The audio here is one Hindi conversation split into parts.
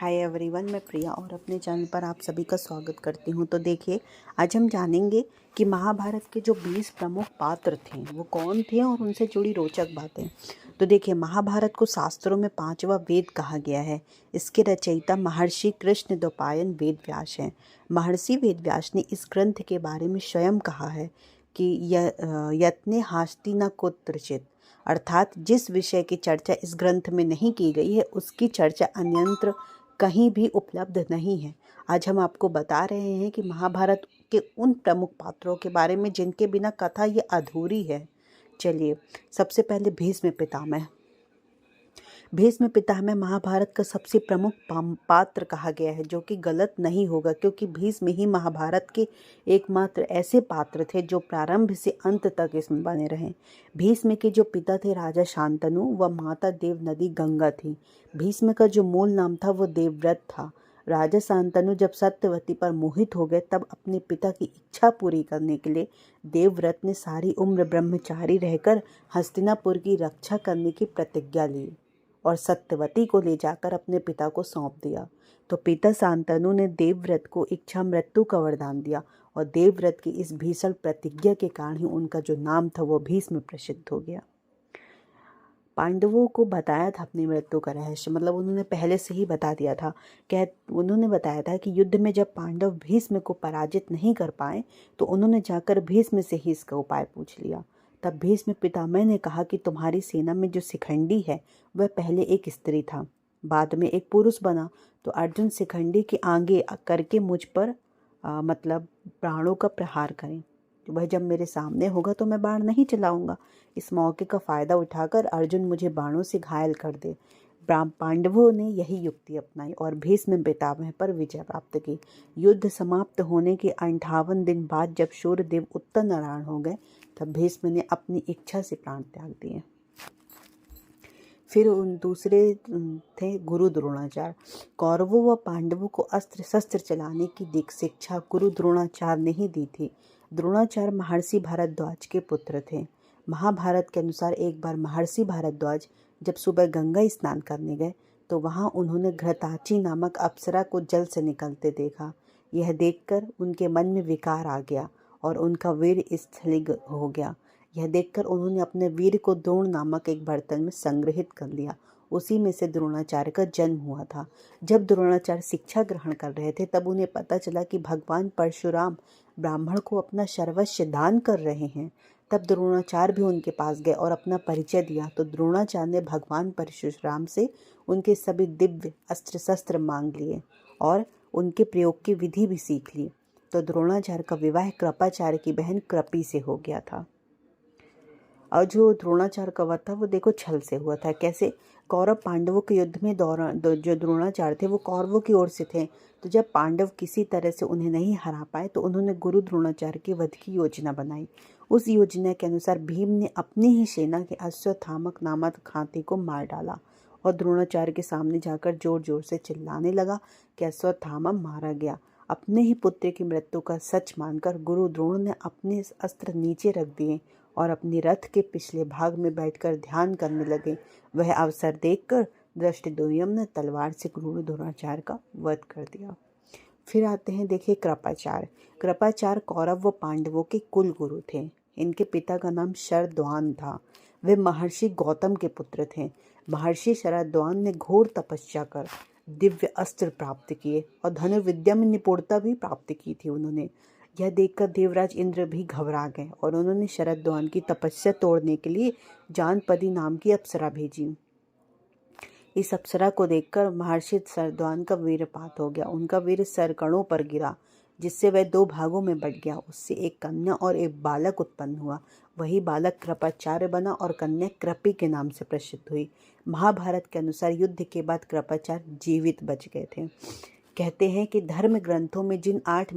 हाय एवरीवन, मैं प्रिया और अपने चैनल पर आप सभी का स्वागत करती हूँ। तो देखिए, आज हम जानेंगे कि महाभारत के जो 20 प्रमुख पात्र थे वो कौन थे और उनसे जुड़ी रोचक बातें। तो देखिए, महाभारत को शास्त्रों में 5वां वेद कहा गया है। इसके रचयिता महर्षि कृष्ण द्वैपायन वेद व्यास हैं। महर्षि वेद व्यास ने इस ग्रंथ के बारे में स्वयं कहा है कि यत्ने हास्ति न कुत्रचित, अर्थात जिस विषय की चर्चा इस ग्रंथ में नहीं की गई है उसकी चर्चा अन्यत्र कहीं भी उपलब्ध नहीं है। आज हम आपको बता रहे हैं कि महाभारत के उन प्रमुख पात्रों के बारे में जिनके बिना कथा ये अधूरी है। चलिए, सबसे पहले भीष्म पितामह। भीष्म पितामह महाभारत का सबसे प्रमुख पात्र कहा गया है, जो कि गलत नहीं होगा, क्योंकि भीष्म ही महाभारत के एकमात्र ऐसे पात्र थे जो प्रारंभ से अंत तक इसमें बने रहे। भीष्म के जो पिता थे राजा शांतनु व माता देवनदी गंगा थी। भीष्म का जो मूल नाम था वो देवव्रत था। राजा शांतनु जब सत्यवती पर मोहित हो गए तब अपने पिता की इच्छा पूरी करने के लिए देवव्रत ने सारी उम्र ब्रह्मचारी रहकर हस्तिनापुर की रक्षा करने की प्रतिज्ञा ली और सत्यवती को ले जाकर अपने पिता को सौंप दिया। तो पिता शांतनु ने देवव्रत को इच्छा मृत्यु का वरदान दिया और देवव्रत की इस भीषण प्रतिज्ञा के कारण ही उनका जो नाम था वो भीष्म प्रसिद्ध हो गया। पांडवों को बताया था अपनी मृत्यु का रहस्य, मतलब उन्होंने पहले से ही बता दिया था। उन्होंने बताया था कि युद्ध में जब पांडव भीष्म को पराजित नहीं कर पाए तो उन्होंने जाकर भीष्म से ही इसका उपाय पूछ लिया। तब भीष्म पितामह ने कहा कि तुम्हारी सेना में जो शिखंडी है वह पहले एक स्त्री था, बाद में एक पुरुष बना। तो अर्जुन शिखंडी के आगे करके मुझ पर मतलब प्राणों का प्रहार करें। वह जब मेरे सामने होगा तो मैं बाण नहीं चलाऊंगा। इस मौके का फायदा उठाकर अर्जुन मुझे बाणों से घायल कर दे। पांडवों ने यही युक्ति अपनाई और भीष्म पितामह पर विजय प्राप्त की। युद्ध समाप्त होने के 58 दिन बाद जब सूर्यदेव उत्तर नारायण हो गए तब भीष्म ने अपनी इच्छा से प्राण त्याग दिए। फिर उन दूसरे थे गुरु द्रोणाचार्य। कौरवों व पांडवों को अस्त्र शस्त्र चलाने की दिक शिक्षा गुरु द्रोणाचार्य ने ही दी थी। द्रोणाचार्य महर्षि भारद्वाज के पुत्र थे। महाभारत के अनुसार एक बार महर्षि भारद्वाज जब सुबह गंगा स्नान करने गए तो वहां उन्होंने घृताची नामक अप्सरा को जल से निकलते देखा। यह देखकर उनके मन में विकार आ गया और उनका वीर स्खलित हो गया। यह देखकर उन्होंने अपने वीर को द्रोण नामक एक बर्तन में संग्रहित कर लिया। उसी में से द्रोणाचार्य का जन्म हुआ था। जब द्रोणाचार्य शिक्षा ग्रहण कर रहे थे तब उन्हें पता चला कि भगवान परशुराम ब्राह्मण को अपना सर्वस्व दान कर रहे हैं। तब द्रोणाचार्य भी उनके पास गए और अपना परिचय दिया। तो द्रोणाचार्य ने भगवान परशुराम से उनके सभी दिव्य अस्त्र शस्त्र मांग लिए और उनके प्रयोग की विधि भी सीख ली। तो द्रोणाचार्य का विवाह कृपाचार्य की बहन कृपि से हो गया था। और जो द्रोणाचार्य का वध था वो देखो छल से हुआ था। कैसे? कौरव पांडवों के युद्ध में दौरान जो द्रोणाचार्य थे वो कौरवों की ओर से थे। तो जब पांडव किसी तरह से उन्हें नहीं हरा पाए तो उन्होंने गुरु द्रोणाचार्य के वध की योजना बनाई। उस योजना के अनुसार भीम ने अपनी ही सेना के अश्वत्थामक नामक हाथी को मार डाला और द्रोणाचार्य के सामने जाकर जोर जोर से चिल्लाने लगा कि अश्वत्थामा मारा गया। अपने ही पुत्र की मृत्यु का सच मानकर गुरु द्रोण ने अपने अस्त्र नीचे रख दिए और अपनी रथ के पिछले भाग में बैठकर ध्यान करने लगे। वह अवसर देखकर धृष्टद्युम्न ने तलवार से गुरु द्रोणाचार्य का वध कर दिया। फिर आते हैं, देखिए, कृपाचार्य। कृपाचार्य कौरव व पांडवों के कुल गुरु थे। इनके पिता का नाम शरद्वान था। वे महर्षि गौतम के पुत्र थे। महर्षि शरद्वान ने घोर तपस्या कर दिव्य अस्त्र प्राप्त किए और धनुर्विद्या में निपुणता भी प्राप्त की थी उन्होंने। यह देखकर देवराज इंद्र भी घबरा गए और उन्होंने शरद्वान की तपस्या तोड़ने के लिए जानपदी नाम की अप्सरा भेजी। इस अप्सरा को देखकर महर्षि शरद्वान का वीरपात हो गया। उनका वीर सरकणों पर गिरा जिससे वह 2 भागों में बट गया। उससे एक कन्या और एक बालक उत्पन्न हुआ। वही बालक कृपाचार्य बना और कन्या कृपि के नाम से प्रसिद्ध हुई। महाभारत के अनुसार युद्ध के बाद कृपाचार्य जीवित बच गए थे। कहते हैं कि धर्म ग्रंथों में जिन 8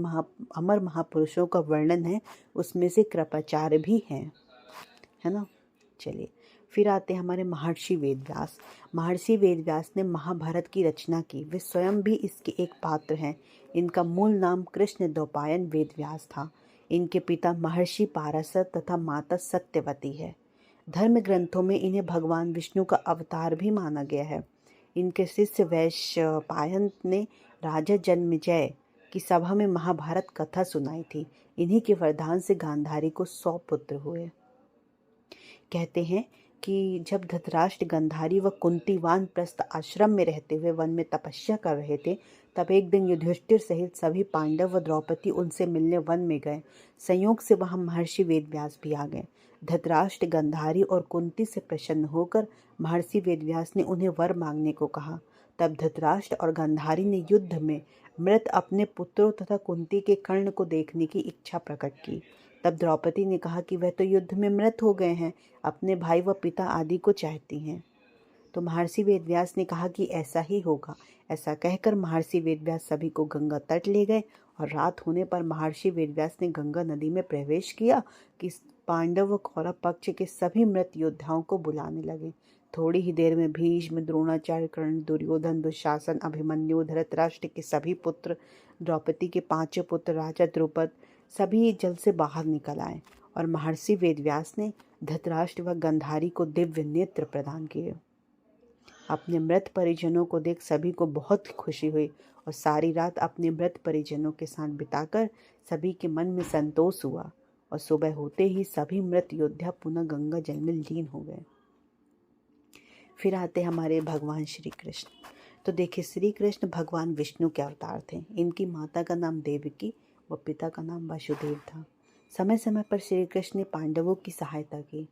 अमर महापुरुषों का वर्णन है उसमें से कृपाचार्य भी हैं, है ना। चलिए, फिर आते हैं हमारे महर्षि वेदव्यास। महर्षि वेदव्यास ने महाभारत की रचना की। वे स्वयं भी इसके एक पात्र हैं। इनका मूल नाम कृष्ण द्वैपायन वेदव्यास था। इनके पिता महर्षि पाराशर तथा माता सत्यवती है। धर्म ग्रंथों में इन्हें भगवान विष्णु का अवतार भी माना गया है। इनके शिष्य वैशंपायन ने राजा जन्मेजय की सभा में महाभारत कथा सुनाई थी। इन्हीं के वरदान से गांधारी को 100 पुत्र हुए। कहते हैं कि जब धृतराष्ट्र, गांधारी व कुंती वानप्रस्थ आश्रम में रहते हुए वन में तपस्या कर रहे थे, तब एक दिन युधिष्ठिर सहित सभी पांडव व द्रौपदी उनसे मिलने वन में गए। संयोग से वहां महर्षि वेदव्यास भी आ गए। धृतराष्ट्र, गांधारी और कुंती से प्रसन्न होकर महर्षि वेदव्यास ने उन्हें वर मांगने को कहा। तब धृतराष्ट्र और गांधारी ने युद्ध में मृत अपने पुत्रों तथा कुंती के कर्ण को देखने की इच्छा प्रकट की। तब द्रौपदी ने कहा कि वह तो युद्ध में मृत हो गए हैं, अपने भाई व पिता आदि को चाहती हैं। तो महर्षि वेदव्यास ने कहा कि ऐसा ही होगा। ऐसा कहकर महर्षि वेदव्यास सभी को गंगा तट ले गए और रात होने पर महर्षि वेदव्यास ने गंगा नदी में प्रवेश किया कि पांडव व कौरव पक्ष के सभी मृत योद्धाओं को बुलाने लगे। थोड़ी ही देर में भीष्म, द्रोणाचार्य, कर्ण, दुर्योधन, दुशासन, अभिमन्यु, धृतराष्ट्र के सभी पुत्र, द्रौपदी के 5 पुत्र, राजा द्रुपद सभी जल से बाहर निकल आए और महर्षि वेदव्यास ने धृतराष्ट्र व गांधारी को दिव्य नेत्र प्रदान किए। अपने मृत परिजनों को देख सभी को बहुत खुशी हुई और सारी रात अपने मृत परिजनों के साथ बिताकर सभी के मन में संतोष हुआ और सुबह होते ही सभी मृत योद्धा पुनः गंगा जल में लीन हो गए। फिर आते हमारे भगवान श्री कृष्ण। तो देखिए, श्री कृष्ण भगवान विष्णु के अवतार थे। इनकी माता का नाम देवकी व पिता का नाम वासुदेव था। समय समय पर श्री कृष्ण ने पांडवों की सहायता की।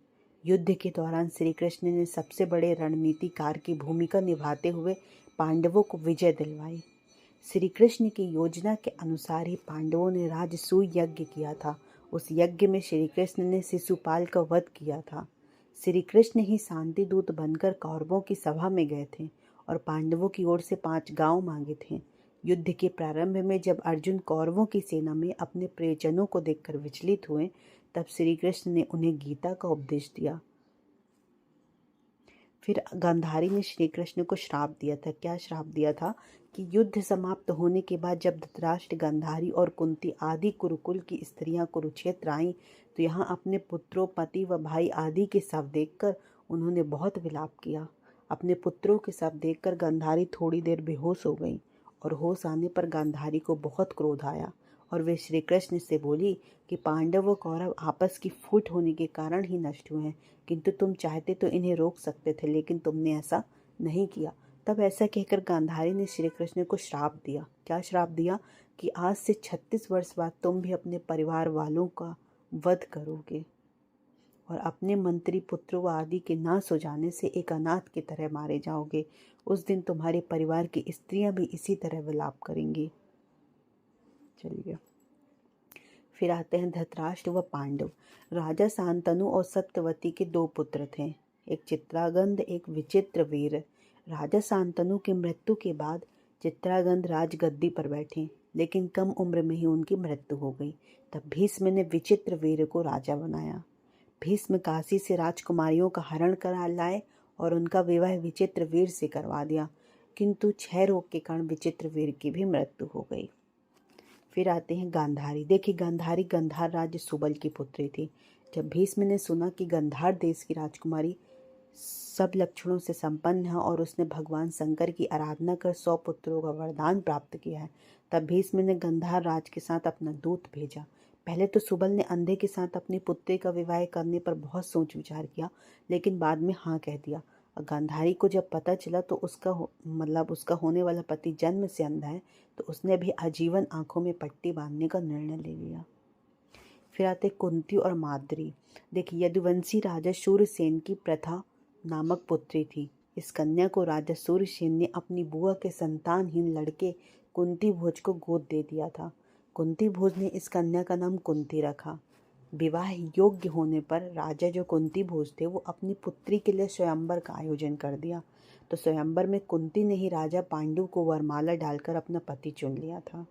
युद्ध के दौरान श्री कृष्ण ने सबसे बड़े रणनीतिकार की भूमिका निभाते हुए पांडवों को विजय दिलवाई। श्री कृष्ण की योजना के अनुसार ही पांडवों ने राजसूय यज्ञ किया था। उस यज्ञ में श्री कृष्ण ने शिशुपाल का वध किया था। श्री कृष्ण ही शांति दूत बनकर कौरवों की सभा में गए थे और पांडवों की ओर से 5 गांव मांगे थे। युद्ध के प्रारंभ में जब अर्जुन कौरवों की सेना में अपने प्रियजनों को देखकर विचलित हुए, तब श्री कृष्ण ने उन्हें गीता का उपदेश दिया। फिर गांधारी ने श्री कृष्ण को श्राप दिया था। क्या श्राप दिया था कि युद्ध समाप्त होने के बाद जब धृतराष्ट्र, गांधारी और कुंती आदि कुरुकुल की स्त्रियां कुरुक्षेत्र आईं, तो यहाँ अपने पुत्रों, पति व भाई आदि के शव देखकर उन्होंने बहुत विलाप किया। अपने पुत्रों के शव देखकर गांधारी थोड़ी देर बेहोश हो गई और होश आने पर गांधारी को बहुत क्रोध आया और वे श्री कृष्ण से बोली कि पांडव व कौरव आपस की फूट होने के कारण ही नष्ट हुए हैं, किंतु तुम चाहते तो इन्हें रोक सकते थे, लेकिन तुमने ऐसा नहीं किया। तब ऐसा कहकर गांधारी ने श्री कृष्ण को श्राप दिया। क्या श्राप दिया कि आज से 36 वर्ष बाद तुम भी अपने परिवार वालों का वध करोगे और अपने मंत्री, पुत्रों आदि के नाश हो जाने से एक अनाथ की तरह मारे जाओगे। उस दिन तुम्हारे परिवार की स्त्रियां भी इसी तरह विलाप करेंगी। चलिए, फिर आते हैं धृतराष्ट्र व पांडव। राजा शांतनु और सत्यवती के 2 पुत्र थे, एक चित्रांगद, एक विचित्रवीर। राजा शांतनु की मृत्यु के बाद चित्रांगद राजगद्दी पर बैठे, लेकिन कम उम्र में ही उनकी मृत्यु हो गई। तब भीष्म ने विचित्रवीर को राजा बनाया। भीष्म काशी से राजकुमारियों का हरण करा लाए और उनका विवाह विचित्रवीर से करवा दिया, किंतु क्षय रोग के कारण विचित्रवीर की भी मृत्यु हो गई। फिर आते हैं गांधारी। देखिए, गांधारी गंधार राज्य सुबल की पुत्री थी। जब भीष्म ने सुना कि गंधार देश की राजकुमारी सब लक्षणों से संपन्न है और उसने भगवान शंकर की आराधना कर 100 पुत्रों का वरदान प्राप्त किया है, तब भीष्म ने गंधार राज के साथ अपना दूत भेजा। पहले तो सुबल ने अंधे के साथ अपनी पुत्री का विवाह करने पर बहुत सोच विचार किया, लेकिन बाद में हाँ कह दिया। और गांधारी को जब पता चला तो उसका होने वाला पति जन्म से अंधा है, तो उसने भी आजीवन आंखों में पट्टी बांधने का निर्णय ले लिया। फिर आते कुंती और माद्री। देखिए, यदुवंशी राजा सूर्यसेन की प्रथा नामक पुत्री थी। इस कन्या को राजा सूर्यसेन ने अपनी बुआ के संतानहीन लड़के कुंती भोज को गोद दे दिया था। कुंती भोज ने इस कन्या का नाम कुंती रखा। विवाह योग्य होने पर राजा जो कुंती भोज थे, वो अपनी पुत्री के लिए स्वयंवर का आयोजन कर दिया। तो स्वयंवर में कुंती ने ही राजा पांडु को वरमाला डालकर अपना पति चुन लिया था,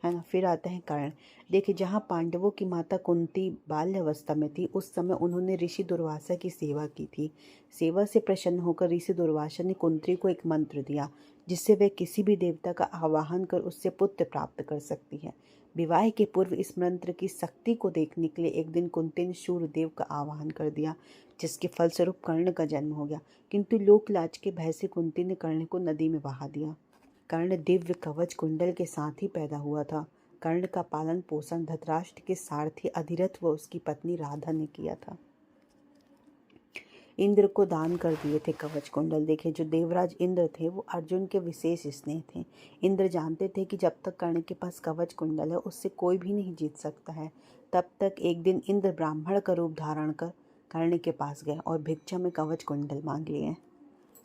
है ना। फिर आता है कर्ण। देखिए, जहाँ पांडवों की माता कुंती बाल्यावस्था में थी, उस समय उन्होंने ऋषि दुर्वासा की सेवा की थी। सेवा से प्रसन्न होकर ऋषि दुर्वासा ने कुंती को एक मंत्र दिया, जिससे वह किसी भी देवता का आवाहन कर उससे पुत्र प्राप्त कर सकती है। विवाह के पूर्व इस मंत्र की शक्ति को देखने के लिए एक दिन कुंती ने सूर्यदेव का आवाहन कर दिया। जिसके फलस्वरूप कर्ण का जन्म हो गया। किंतु लोकलाज के भय से कुंती ने कर्ण को नदी में बहा दिया। कर्ण दिव्य कवच कुंडल के साथ ही पैदा हुआ था। कर्ण का पालन पोषण धृतराष्ट्र के सारथी अधिरथ व उसकी पत्नी राधा ने किया था। इंद्र को दान कर दिए थे कवच कुंडल। देखे, जो देवराज इंद्र थे वो अर्जुन के विशेष स्नेह थे। इंद्र जानते थे कि जब तक कर्ण के पास कवच कुंडल है उससे कोई भी नहीं जीत सकता है। तब तक एक दिन इंद्र ब्राह्मण का रूप धारण कर कर्ण के पास गए और भिक्षा में कवच कुंडल मांग लिए।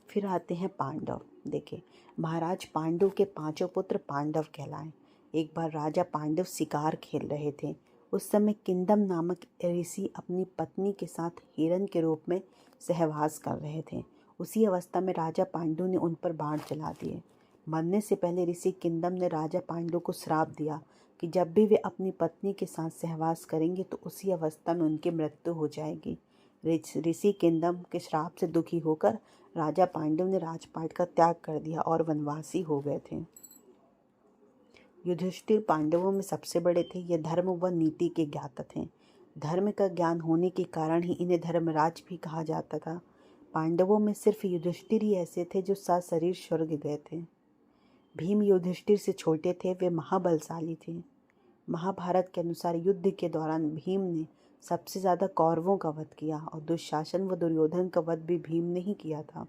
फिर आते हैं पांडव। देखे, महाराज पांडु के 5 पुत्र पांडव कहलाए। एक बार राजा पांडव शिकार खेल रहे थे। उस समय किंदम नामक ऋषि अपनी पत्नी के साथ हिरण के रूप में सहवास कर रहे थे। उसी अवस्था में राजा पांडु ने उन पर बाण चला दिए। मरने से पहले ऋषि किंदम ने राजा पांडु को श्राप दिया कि जब भी वे अपनी पत्नी के साथ सहवास करेंगे तो उसी अवस्था में उनकी मृत्यु हो जाएगी। ऋषि किंदम के श्राप से दुखी होकर राजा पांडव ने राजपाट का त्याग कर दिया और वनवासी हो गए थे। युधिष्ठिर पांडवों में सबसे बड़े थे। ये धर्म व नीति के ज्ञाता थे। धर्म का ज्ञान होने के कारण ही इन्हें धर्मराज भी कहा जाता था। पांडवों में सिर्फ युधिष्ठिर ही ऐसे थे जो सशरीर स्वर्ग गए थे। भीम युधिष्ठिर से छोटे थे। वे महाबलशाली थे। महाभारत के अनुसार युद्ध के दौरान भीम ने सबसे ज़्यादा कौरवों का वध किया और दुशासन व दुर्योधन का वध भी भीम ने ही किया था।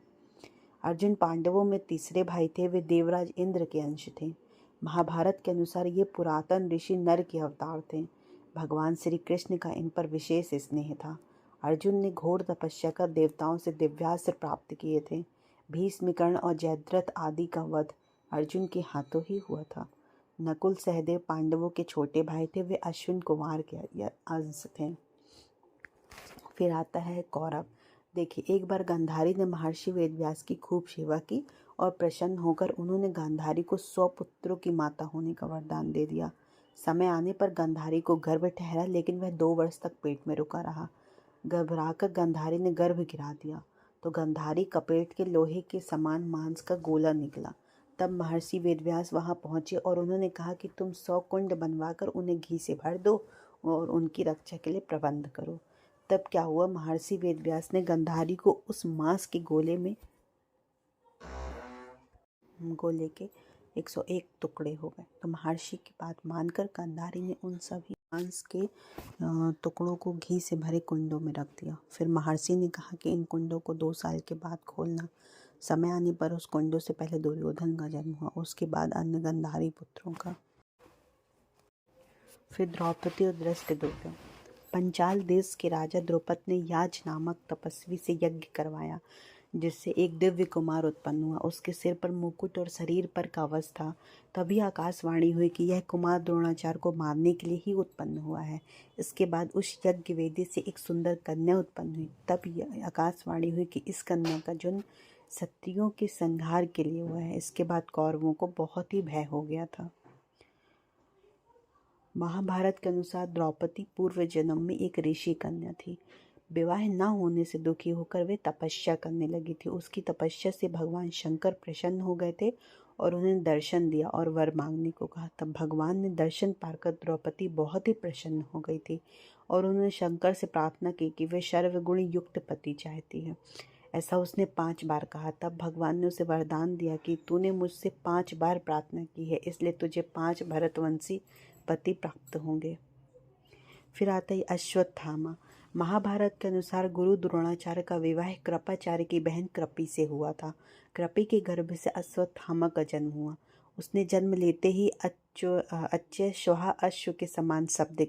अर्जुन पांडवों में तीसरे भाई थे। वे देवराज इंद्र के अंश थे। महाभारत के अनुसार ये पुरातन ऋषि नर के अवतार थे। भगवान श्री कृष्ण का इन पर विशेष स्नेह था। अर्जुन ने घोर तपस्या कर देवताओं से दिव्यास्त्र प्राप्त किए थे। भीष्म, कर्ण और जयद्रथ आदि का वध अर्जुन के हाथों ही हुआ था। नकुल सहदेव पांडवों के छोटे भाई थे। वे अश्विन कुमार के अंश थे। फिर आता है कौरव। देखिए, एक बार गांधारी ने महर्षि वेदव्यास की खूब सेवा की और प्रसन्न होकर उन्होंने गांधारी को 100 पुत्रों की माता होने का वरदान दे दिया। समय आने पर गांधारी को गर्भ ठहरा, लेकिन वह 2 वर्ष तक पेट में रुका रहा। घबराकर गांधारी ने गर्भ गिरा दिया तो गांधारी कपेट के लोहे के समान मांस का गोला निकला। तब महर्षि वेदव्यास वहां पहुंचे और उन्होंने कहा कि तुम 100 कुंड बनवाकर उन्हें घी से भर दो और उनकी रक्षा के लिए प्रबंध करो। तब क्या हुआ, महर्षि वेदव्यास ने गांधारी को उस मांस के गोले के 101 टुकड़े हो गए। तो महर्षि की बात मानकर गांधारी ने उन सभी मांस के टुकड़ों को घी से भरे कुंडों में रख दिया। फिर महर्षि ने कहा कि इन कुंडों को 2 साल के बाद खोलना। समय आने पर उस कुंडों से पहले दुर्योधन का जन्म हुआ, उसके बाद अन्य गांधारी पुत्रों का। फिर द्रौपदी और धृष्टद्युम्न। पंचाल देश के राजा द्रौपद ने याज नामक तपस्वी से यज्ञ करवाया, जिससे एक दिव्य कुमार उत्पन्न हुआ। उसके सिर पर मुकुट और शरीर पर कवच था। तभी आकाशवाणी हुई कि यह कुमार द्रोणाचार्य को मारने के लिए ही उत्पन्न हुआ है। इसके बाद उस यज्ञ वेदी से एक सुंदर कन्या उत्पन्न हुई। तब आकाशवाणी हुई कि इस कन्या का जन्म क्षत्रियों के संहार के लिए हुआ है। इसके बाद कौरवों को बहुत ही भय हो गया था। महाभारत के अनुसार द्रौपदी पूर्व जन्म में एक ऋषि कन्या थी। विवाह न होने से दुखी होकर वे तपस्या करने लगी थी। उसकी तपस्या से भगवान शंकर प्रसन्न हो गए थे और उन्हें दर्शन दिया और वर मांगने को कहा। तब भगवान ने दर्शन पाकर द्रौपदी बहुत ही प्रसन्न हो गई थी और उन्होंने शंकर से प्रार्थना की कि वे सर्वगुण युक्त पति चाहती है। ऐसा उसने 5 बार कहा। तब भगवान ने उसे वरदान दिया कि तूने मुझसे 5 बार प्रार्थना की है, इसलिए तुझे 5 भरतवंशी पति प्राप्त होंगे। फिर आता है अश्वत्थामा। महाभारत के अनुसार गुरु द्रोणाचार्य का विवाह कृपाचार्य की बहन कृपि से हुआ था। कृपि के गर्भ से अश्वत्थामा का जन्म हुआ। उसने जन्म लेते ही अच्छे श्वाहा अश्व के समान शब्द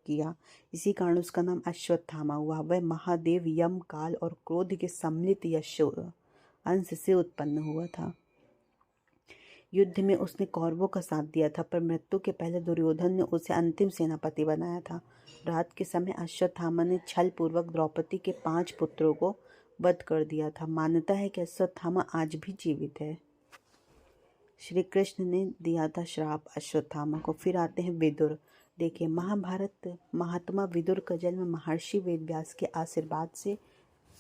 किया। इसी कारण उसका नाम अश्वत्थामा हुआ। वह महादेव यम, काल और क्रोध के सम्मिलित यश अंश से उत्पन्न हुआ था। युद्ध में उसने कौरवों का साथ दिया था, पर मृत्यु के पहले दुर्योधन ने उसे अंतिम सेनापति बनाया था। रात के समय अश्वत्थामा ने छल पूर्वक द्रौपदी के 5 पुत्रों को वध कर दिया था। मान्यता है कि अश्वत्थामा आज भी जीवित है। श्री कृष्ण ने दिया था श्राप अश्वत्थामा को। फिर आते हैं विदुर। देखिए, महाभारत महात्मा विदुर का जन्म महर्षि वेदव्यास के आशीर्वाद से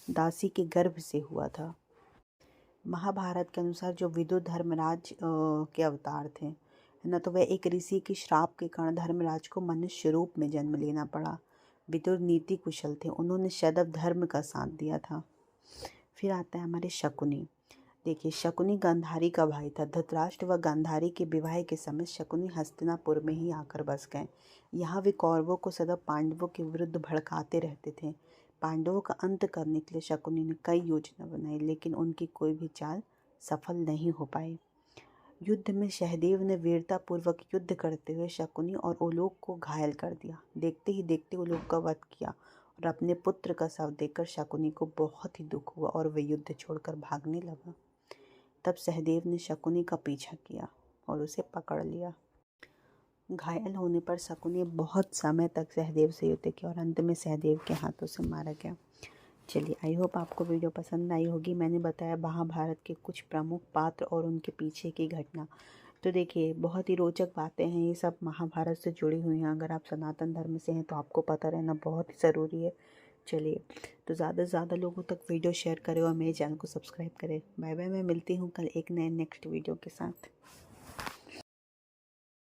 दासी के गर्भ से हुआ था। महाभारत के अनुसार जो विदुर धर्मराज के अवतार थे, है ना, तो वह एक ऋषि के श्राप के कारण धर्मराज को मनुष्य रूप में जन्म लेना पड़ा। विदुर नीति कुशल थे, उन्होंने सदैव धर्म का साथ दिया था। फिर आता है हमारे शकुनी। देखिए, शकुनी गांधारी का भाई था। धृतराष्ट्र व गांधारी के विवाह के समय शकुनी हस्तिनापुर में ही आकर बस गए। यहाँ वे कौरवों को सदैव पांडवों के विरुद्ध भड़काते रहते थे। पांडवों का अंत करने के लिए शकुनी ने कई योजना बनाई, लेकिन उनकी कोई भी चाल सफल नहीं हो पाई। युद्ध में सहदेव ने वीरतापूर्वक युद्ध करते हुए शकुनी और उलोक को घायल कर दिया। देखते ही देखते उलोक का वध किया और अपने पुत्र का शव देखकर शकुनी को बहुत ही दुख हुआ और वह युद्ध छोड़कर भागने लगा। तब सहदेव ने शकुनी का पीछा किया और उसे पकड़ लिया। घायल होने पर शकुनी बहुत समय तक सहदेव से युद्ध किया और अंत में सहदेव के हाथों से मारा गया। चलिए, आई होप आपको वीडियो पसंद आई होगी। मैंने बताया महाभारत के कुछ प्रमुख पात्र और उनके पीछे की घटना। तो देखिए, बहुत ही रोचक बातें हैं, ये सब महाभारत से जुड़ी हुई हैं। अगर आप सनातन धर्म से हैं तो आपको पता रहना बहुत ही ज़रूरी है। चलिए, तो ज़्यादा से ज़्यादा लोगों तक वीडियो शेयर करें और मेरे चैनल को सब्सक्राइब करें। Bye bye. मैं मिलती हूँ कल एक नए नेक्स्ट वीडियो के साथ।